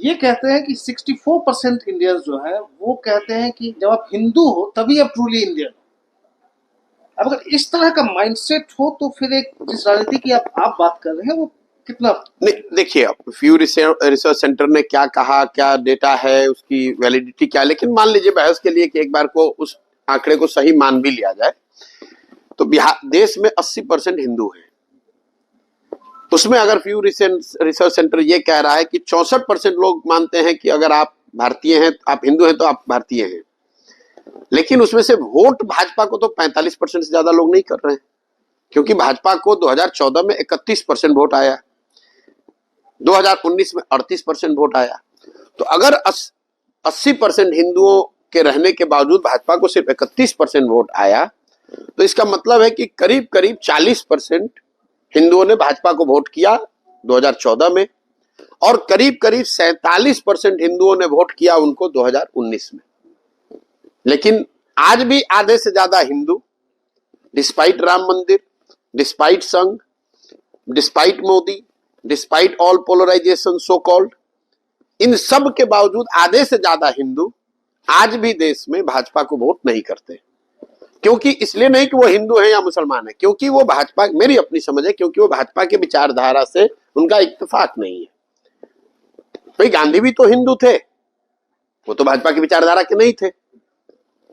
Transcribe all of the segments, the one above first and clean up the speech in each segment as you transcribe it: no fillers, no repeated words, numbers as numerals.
ये कहते हैं कि 64% इंडियंस जो है वो कहते हैं कि जब आप हिंदू हो तभी आप ट्रूली इंडियन। अब अगर इस तरह का माइंडसेट हो तो फिर एक जिस राजनीति की आप बात कर रहे हैं वो कितना नहीं, देखिए फ्यू रिसर्च सेंटर ने क्या कहा, क्या डेटा है, उसकी वैलिडिटी क्या, लेकिन मान लीजिए बहस के लिए कि एक बार को उस आंकड़े को सही मान भी लिया जाए तो बिहार देश में 80% हिंदू हैं। उसमें अगर फ्यू रिसर्च सेंटर ये कह रहा है कि 64% लोग मानते हैं कि अगर आप भारतीय हैं, आप हिंदू हैं तो आप भारतीय हैं, लेकिन उसमें से वोट भाजपा को तो 45% से ज्यादा लोग नहीं कर रहे हैं, क्योंकि भाजपा को 2014 में 31% वोट आया, 2019 में 38% वोट आया। तो अगर 80% हिंदुओं के रहने के बावजूद भाजपा को सिर्फ 31% वोट आया, तो इसका मतलब है कि करीब करीब 40% हिंदुओं ने भाजपा को वोट किया 2014 में, और करीब करीब 47% हिंदुओं ने वोट किया उनको 2019 में। लेकिन आज भी आधे से ज्यादा Hindu, despite Ram Mandir, despite Sangh, despite Modi, despite all polarisation so called, इन सब के बावजूद आधे से ज्यादा हिंदू आज भी देश में भाजपा को वोट नहीं करते। क्योंकि इसलिए नहीं कि वो हिंदू है या मुसलमान है, क्योंकि वो भाजपा, मेरी अपनी समझ है, क्योंकि वो भाजपा के विचारधारा से उनका इत्तेफाक नहीं है। भाई गांधी भी तो हिंदू थे, वो तो भाजपा की विचारधारा के नहीं थे।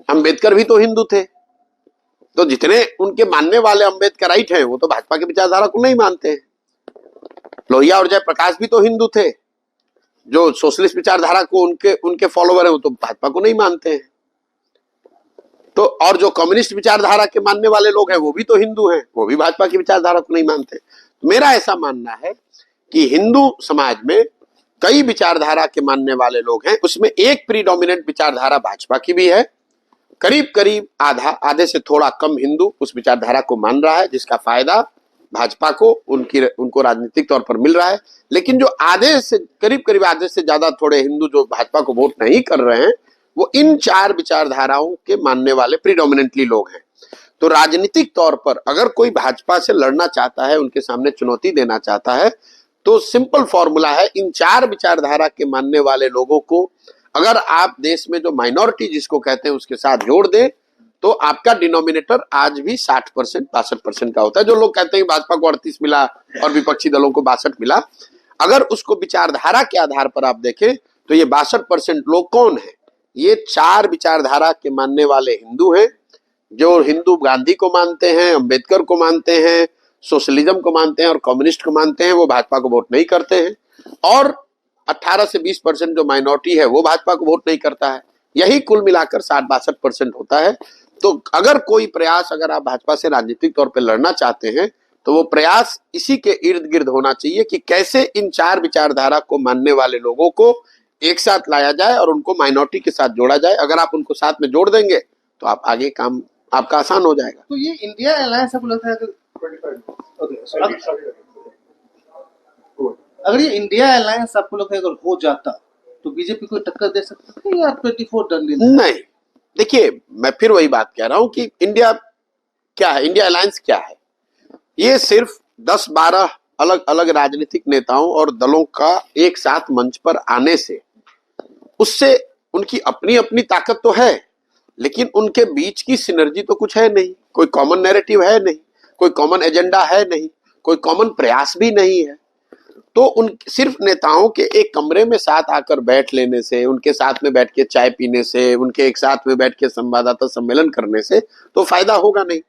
अंबेडकर भी तो हिंदू थे, तो जितने उनके मानने वाले अम्बेडकराइट हैं वो तो भाजपा की विचारधारा को नहीं मानते हैं। लोहिया और जयप्रकाश भी तो हिंदू थे, जो सोशलिस्ट विचारधारा को उनके फॉलोवर हैं वो तो भाजपा को नहीं मानते हैं। तो और जो कम्युनिस्ट विचारधारा के मानने वाले लोग हैं वो भी तो हिंदू हैं, वो भी भाजपा की विचारधारा को नहीं मानते। तो मेरा ऐसा मानना है कि हिंदू समाज में कई विचारधारा के मानने वाले लोग हैं, उसमें एक प्रीडोमिनेंट विचारधारा भाजपा की भी है। करीब करीब आधे से थोड़ा कम हिंदू उस विचारधारा को मान रहा है, जिसका फायदा भाजपा को उनको राजनीतिक तौर पर मिल रहा है। लेकिन जो करीब करीब आधे से ज्यादा थोड़े हिंदू जो भाजपा को वोट नहीं कर रहे हैं, वो इन चार विचारधाराओं के मानने वाले प्रीडोमिनेंटली लोग हैं। तो राजनीतिक तौर पर अगर कोई भाजपा से लड़ना चाहता है, उनके सामने चुनौती देना चाहता है, तो सिंपल फॉर्मूला है, इन चार विचारधारा के मानने वाले लोगों को अगर आप देश में जो माइनॉरिटी जिसको कहते हैं उसके साथ जोड़ दें, तो आपका डिनोमिनेटर आज भी 60% 62% का होता है। जो लोग कहते हैं भाजपा को 38 मिला और विपक्षी दलों को 62 मिला, अगर उसको विचारधारा के आधार पर आप देखें तो ये 62% लोग कौन है? ये चार विचारधारा के मानने वाले हिंदू हैं, जो हिंदू गांधी को मानते हैं, अंबेडकर को मानते हैं, सोशलिज्म को मानते हैं और कम्युनिस्ट को मानते हैं, वो भाजपा को वोट नहीं करते हैं। और 18 से 20% जो माइनॉरिटी है वो भाजपा को वोट नहीं करता है। यही कुल मिलाकर 60-62% होता है। तो अगर कोई प्रयास, अगर आप भाजपा से राजनीतिक तौर पर लड़ना चाहते हैं तो वो प्रयास इसी के इर्द गिर्द होना चाहिए कि कैसे इन चार विचारधारा को मानने वाले लोगों को एक साथ लाया जाए और उनको माइनॉरिटी के साथ जोड़ा जाए। अगर आप उनको साथ में जोड़ देंगे तो आप आगे काम आपका आसान हो जाएगा। तो ये इंडिया अलायंस आपको लगता है अगर ये इंडिया अलायंस आपको लगता है अगर हो जाता तो बीजेपी को टक्कर दे सकता है या 24 डन? नहीं, देखिए मैं फिर वही बात कह रहा हूं कि इंडिया क्या है, इंडिया अलायंस क्या है? ये सिर्फ 10-12 अलग अलग राजनीतिक नेताओं और दलों का एक साथ मंच पर आने से, उससे उनकी अपनी अपनी ताकत तो है, लेकिन उनके बीच की सिनर्जी तो कुछ है नहीं, कोई कॉमन नैरेटिव है नहीं, कोई कॉमन एजेंडा है नहीं, कोई कॉमन प्रयास भी नहीं है। तो उन सिर्फ नेताओं के एक कमरे में साथ आकर बैठ लेने से, उनके साथ में बैठ के चाय पीने से, उनके एक साथ में बैठ के संवाददाता सम्मेलन करने से तो फायदा होगा नहीं।